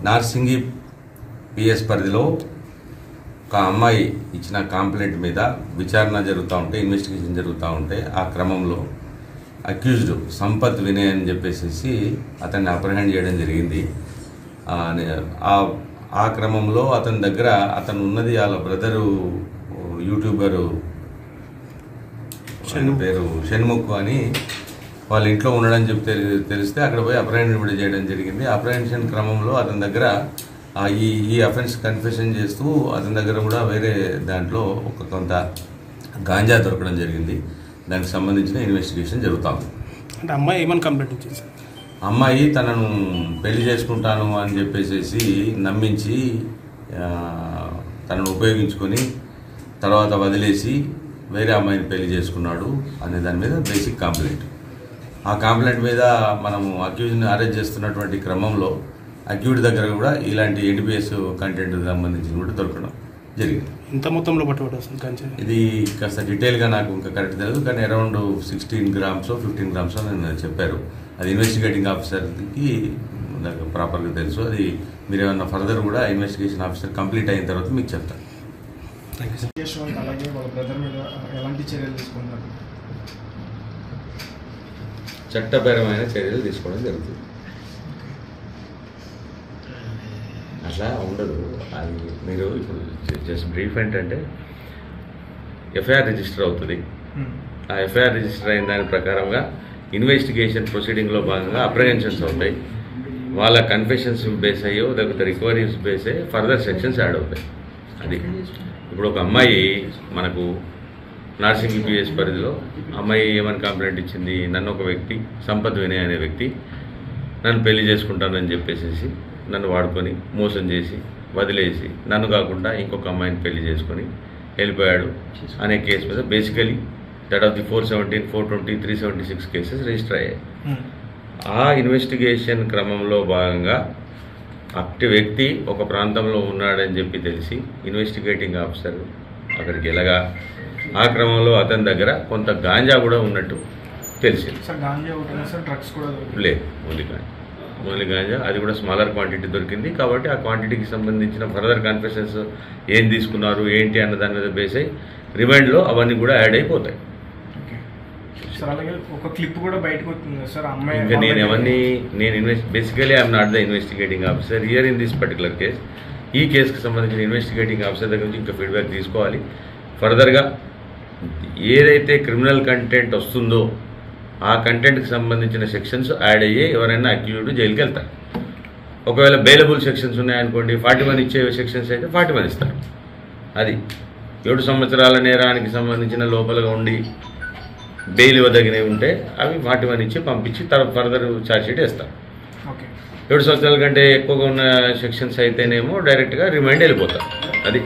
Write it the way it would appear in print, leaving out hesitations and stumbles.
Narsingi PS పరిధిలో ఒక అమ్మాయి ఇచ్చిన కంప్లైంట్ మీద విచారణ జరుగుతూ ఉంటే, ఇన్వెస్టిగేషన్ జరుగుతూ ఉంటే ఆ క్రమంలో అక్యూజ్డ్ సంపత్ వినయ్ అని చెప్పేసి అతన్ని అప్రహెండ్ చేయడం జరిగింది. ఆ క్రమంలో అతని దగ్గర అతను ఉన్నది వాళ్ళ బ్రదరు యూట్యూబరు పేరు షణ్ముఖ్ అని వాళ్ళ ఇంట్లో ఉండడం చెప్పి తెలిస్తే అక్కడ పోయి అప్రహెండ్ చేయడం జరిగింది. అప్రహెన్షన్ క్రమంలో అతని దగ్గర ఈ అఫెన్స్ కన్ఫెషన్ చేస్తూ అతని దగ్గర కూడా వేరే దాంట్లో కొంత గాంజా దొరకడం జరిగింది. దానికి సంబంధించిన ఇన్వెస్టిగేషన్ జరుగుతుంది. అంటే అమ్మాయి ఏమని కంప్లైంట్ ఇచ్చింది సార్? అమ్మాయి తనను పెళ్లి చేసుకుంటాను అని చెప్పేసి నమ్మించి తనను ఉపయోగించుకొని తర్వాత వదిలేసి వేరే అమ్మాయిని పెళ్లి చేసుకున్నాడు అనే దాని మీద బేసిక్ కంప్లైంట్. ఆ కంప్లైంట్ మీద మనము అక్యూజ్ని అరెస్ట్ చేస్తున్నటువంటి క్రమంలో అక్యూడ్ దగ్గర కూడా ఇలాంటి ఎన్డీపీఎస్ కంటెంట్ సంబంధించి కూడా దొరకడం జరిగింది. ఇంత మొత్తంలో పట్టుబడి ఇది కాస్త డీటెయిల్గా నాకు ఇంకా కరెక్ట్ తెలియదు, కానీ అరౌండ్ 16 grams 15 grams అని చెప్పారు. అది ఇన్వెస్టిగేటింగ్ ఆఫీసర్కి ప్రాపర్గా తెలుసు. అది మీరు ఏమన్నా ఫర్దర్ కూడా ఇన్వెస్టిగేషన్ ఆఫీసర్ కంప్లీట్ అయిన తర్వాత మీకు చెప్తాను. అలాగే వాళ్ళ బ్రదర్ మీద ఎలాంటి చర్యలు తీసుకుంటారు? చట్టపరమైన చర్యలు తీసుకోవడం జరుగుతుంది. అట్లా ఉండదు. అది మీరు ఇప్పుడు జస్ట్ బ్రీఫ్ ఏంటంటే ఎఫ్ఐఆర్ రిజిస్టర్ అవుతుంది. ఆ ఎఫ్ఐఆర్ రిజిస్టర్ అయిన దాని ప్రకారంగా ఇన్వెస్టిగేషన్ ప్రొసీడింగ్లో భాగంగా అప్రహెన్షన్స్ అవుతాయి. వాళ్ళ కన్ఫెషన్స్ బేస్ అయ్యో లేకపోతే రికవరీస్ బేస్ అయ్యి ఫర్దర్ సెక్షన్స్ యాడ్ అవుతాయి. అది ఇప్పుడు ఒక అమ్మాయి మనకు నార్సింగి పిఎస్ పరిధిలో అమ్మాయి ఏమని కంప్లైంట్ ఇచ్చింది, నన్ను ఒక వ్యక్తి సంపత్ వినయ్ అనే వ్యక్తి నన్ను పెళ్లి చేసుకుంటానని చెప్పేసి నన్ను వాడుకొని మోసం చేసి వదిలేసి నన్ను కాకుండా ఇంకొక అమ్మాయిని పెళ్లి చేసుకొని వెళ్ళిపోయాడు అనే కేసు మీద basically that of the 417, 420, 376 cases register అయ్యాయి. ఆ ఇన్వెస్టిగేషన్ క్రమంలో భాగంగా అట్టి వ్యక్తి ఒక ప్రాంతంలో ఉన్నాడని చెప్పి తెలిసి ఇన్వెస్టిగేటింగ్ ఆఫీసర్ అక్కడికి వెళ్ళగా ఆ క్రమంలో అతని దగ్గర కొంత గాంజా కూడా ఉన్నట్టు తెలిసింది. లేదు, ఓన్లీ గాంజా. అది కూడా స్మాలర్ క్వాంటిటీ దొరికింది. కాబట్టి ఆ క్వాంటిటీకి సంబంధించిన ఫర్దర్ కన్ఫెషన్స్ ఏం తీసుకున్నారు ఏంటి అన్న దాని మీద బేస్ అయ్యి రిమాండ్లో అవన్నీ కూడా యాడ్ అయిపోతాయి. ఇంకా basically I'm not the investigating officer here in this particular case. ఈ కేసుకి సంబంధించిన ఇన్వెస్టిగేటింగ్ ఆఫీసర్ దగ్గర నుంచి ఇంకా ఫీడ్బ్యాక్ తీసుకోవాలి. ఫర్దర్గా ఏదైతే క్రిమినల్ కంటెంట్ వస్తుందో ఆ కంటెంట్కి సంబంధించిన సెక్షన్స్ యాడ్ అయ్యి ఎవరైనా అక్యూజ్డ్ జైలుకి వెళ్తారు. ఒకవేళ బెయిలబుల్ సెక్షన్స్ ఉన్నాయనుకోండి, 41 ఇచ్చే సెక్షన్స్ అయితే 41 ఇస్తారు. అది 7 సంవత్సరాల నేరానికి సంబంధించిన లోపలగా ఉండి బెయిల్ ఇవ్వదగినవి ఉంటే అవి 41 ఇచ్చి పంపించి ఫర్దర్ ఛార్జ్షీట్ వేస్తారు. 7 సంవత్సరాల కంటే ఎక్కువగా ఉన్న సెక్షన్స్ అయితేనేమో డైరెక్ట్గా రిమైండ్ వెళ్ళిపోతారు.